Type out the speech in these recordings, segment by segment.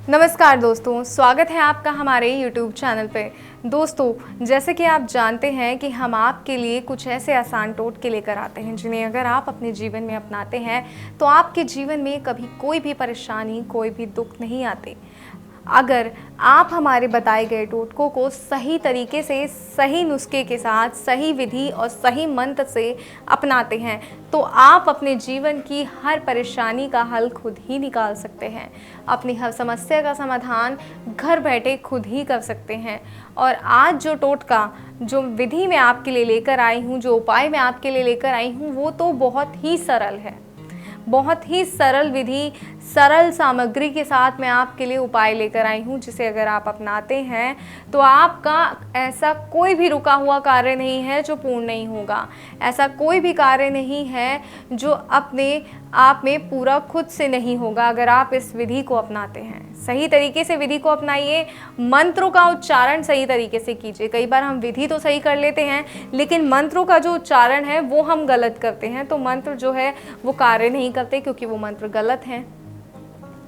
नमस्कार दोस्तों, स्वागत है आपका हमारे YouTube चैनल पे। दोस्तों, जैसे कि आप जानते हैं कि हम आपके लिए कुछ ऐसे आसान टोटके लेकर आते हैं जिन्हें अगर आप अपने जीवन में अपनाते हैं तो आपके जीवन में कभी कोई भी परेशानी, कोई भी दुख नहीं आते। अगर आप हमारे बताए गए टोटकों को सही तरीके से, सही नुस्खे के साथ, सही विधि और सही मंत्र से अपनाते हैं तो आप अपने जीवन की हर परेशानी का हल खुद ही निकाल सकते हैं। अपनी हर समस्या का समाधान घर बैठे खुद ही कर सकते हैं। और आज जो टोटका, जो विधि मैं आपके लिए लेकर आई हूँ, जो उपाय मैं आपके लिए लेकर आई हूँ, वो तो बहुत ही सरल है। बहुत ही सरल विधि, सरल सामग्री के साथ मैं आपके लिए उपाय लेकर आई हूँ जिसे अगर आप अपनाते हैं तो आपका ऐसा कोई भी रुका हुआ कार्य नहीं है जो पूर्ण नहीं होगा। ऐसा कोई भी कार्य नहीं है जो अपने आप में पूरा खुद से नहीं होगा अगर आप इस विधि को अपनाते हैं। सही तरीके से विधि को अपनाइए, मंत्रों का उच्चारण सही तरीके से कीजिए। कई बार हम विधि तो सही कर लेते हैं लेकिन मंत्रों का जो उच्चारण है वो हम गलत करते हैं, तो मंत्र जो है वो कार्य नहीं करते क्योंकि वो मंत्र गलत हैं।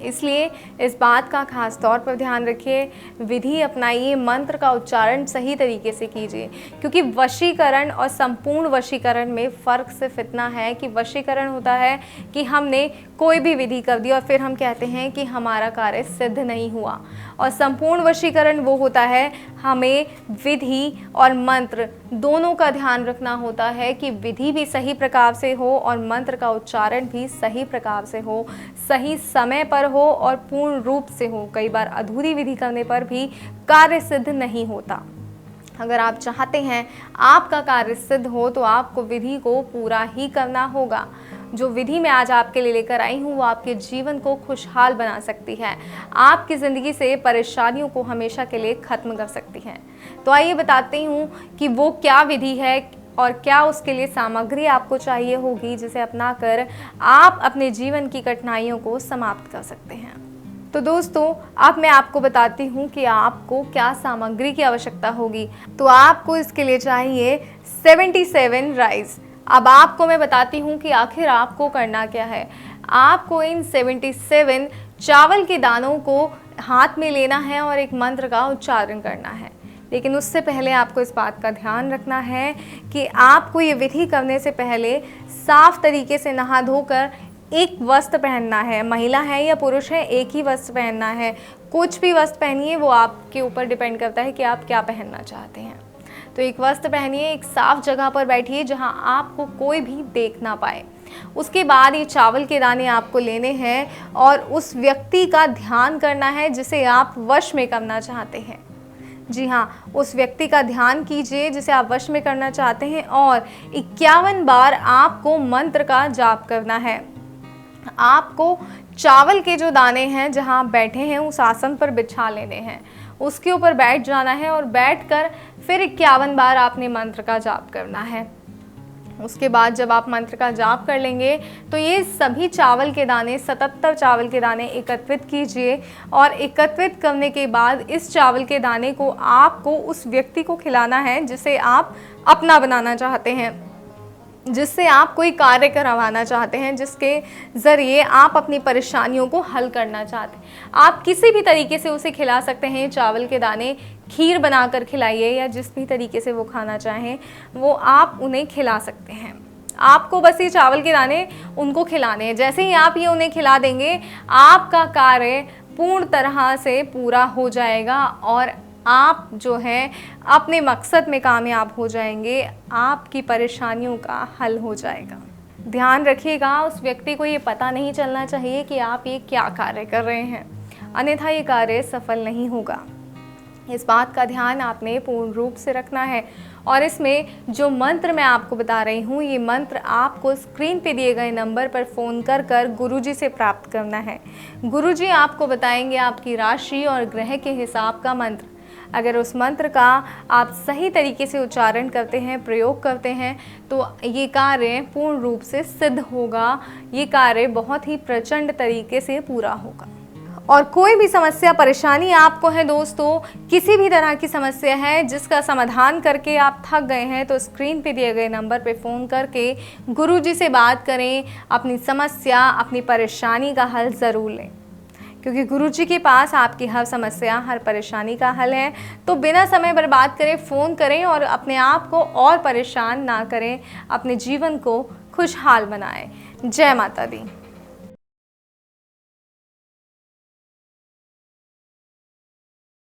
इसलिए इस बात का खास तौर पर ध्यान रखिए, विधि अपनाइए, मंत्र का उच्चारण सही तरीके से कीजिए। क्योंकि वशीकरण और संपूर्ण वशीकरण में फ़र्क सिर्फ इतना है कि वशीकरण होता है कि हमने कोई भी विधि कर दी और फिर हम कहते हैं कि हमारा कार्य सिद्ध नहीं हुआ, और संपूर्ण वशीकरण वो होता है हमें विधि और मंत्र दोनों का ध्यान रखना होता है कि विधि भी सही प्रकार से हो और मंत्र का उच्चारण भी सही प्रकार से हो, सही समय पर हो और पूर्ण रूप से हो। कई बार अधूरी विधि करने पर भी कार्य सिद्ध नहीं होता। अगर आप चाहते हैं आपका कार्य सिद्ध हो तो आपको विधि को पूरा ही करना होगा। जो विधि मैं आज आपके लिए लेकर आई हूँ वो आपके जीवन को खुशहाल बना सकती है, आपकी ज़िंदगी से परेशानियों को हमेशा के लिए ख़त्म कर सकती है। तो आइए बताती हूँ कि वो क्या विधि है और क्या उसके लिए सामग्री आपको चाहिए होगी जिसे अपनाकर आप अपने जीवन की कठिनाइयों को समाप्त कर सकते हैं। तो दोस्तों, अब मैं आपको बताती हूँ कि आपको क्या सामग्री की आवश्यकता होगी। तो आपको इसके लिए चाहिए 77 राइस। अब आपको मैं बताती हूँ कि आखिर आपको करना क्या है। आपको इन 77 चावल के दानों को हाथ में लेना है और एक मंत्र का उच्चारण करना है। लेकिन उससे पहले आपको इस बात का ध्यान रखना है कि आपको ये विधि करने से पहले साफ तरीके से नहा धोकर एक वस्त्र पहनना है। महिला है या पुरुष है, एक ही वस्त्र पहनना है। कुछ भी वस्त्र पहनिए, वो आपके ऊपर डिपेंड करता है कि आप क्या पहनना चाहते हैं। तो एक वस्त्र पहनिए, एक साफ जगह पर बैठिए जहां आपको कोई भी देख ना पाए। उसके बाद ये चावल के दाने आपको लेने हैं और उस व्यक्ति का ध्यान करना है जिसे आप वश में करना चाहते हैं। जी हाँ, उस व्यक्ति का ध्यान कीजिए जिसे आप वश में करना चाहते हैं और 51 बार आपको मंत्र का जाप करना है। आपको चावल के जो दाने हैं जहां आप बैठे हैं उस आसन पर बिछा लेने हैं, उसके ऊपर बैठ जाना है और बैठकर फिर 51 बार आपने मंत्र का जाप करना है। उसके बाद जब आप मंत्र का जाप कर लेंगे तो ये सभी चावल के दाने, 77 चावल के दाने एकत्रित कीजिए और एकत्रित करने के बाद इस चावल के दाने को आपको उस व्यक्ति को खिलाना है जिसे आप अपना बनाना चाहते हैं, जिससे आप कोई कार्य करवाना चाहते हैं, जिसके ज़रिए आप अपनी परेशानियों को हल करना चाहते हैं। आप किसी भी तरीके से उसे खिला सकते हैं। चावल के दाने खीर बनाकर खिलाइए या जिस भी तरीके से वो खाना चाहें वो आप उन्हें खिला सकते हैं। आपको बस ये चावल के दाने उनको खिलाने हैं। जैसे ही आप ये उन्हें खिला देंगे आपका कार्य पूर्ण तरह से पूरा हो जाएगा और आप जो है अपने मकसद में कामयाब हो जाएंगे, आपकी परेशानियों का हल हो जाएगा। ध्यान रखिएगा, उस व्यक्ति को ये पता नहीं चलना चाहिए कि आप ये क्या कार्य कर रहे हैं, अन्यथा ये कार्य सफल नहीं होगा। इस बात का ध्यान आपने पूर्ण रूप से रखना है। और इसमें जो मंत्र मैं आपको बता रही हूँ ये मंत्र आपको स्क्रीन पे दिए गए नंबर पर फ़ोन कर गुरुजी से प्राप्त करना है। गुरुजी आपको बताएंगे आपकी राशि और ग्रह के हिसाब का मंत्र। अगर उस मंत्र का आप सही तरीके से उच्चारण करते हैं, प्रयोग करते हैं तो ये कार्य पूर्ण रूप से सिद्ध होगा। ये कार्य बहुत ही प्रचंड तरीके से पूरा होगा। और कोई भी समस्या, परेशानी आपको है दोस्तों, किसी भी तरह की समस्या है जिसका समाधान करके आप थक गए हैं तो स्क्रीन पे दिए गए नंबर पे फ़ोन करके गुरुजी से बात करें। अपनी समस्या, अपनी परेशानी का हल ज़रूर लें। क्योंकि गुरुजी के पास आपकी हर समस्या, हर परेशानी का हल है। तो बिना समय बर्बाद करें फ़ोन करें और अपने आप को और परेशान ना करें, अपने जीवन को खुशहाल बनाएं। जय माता दी।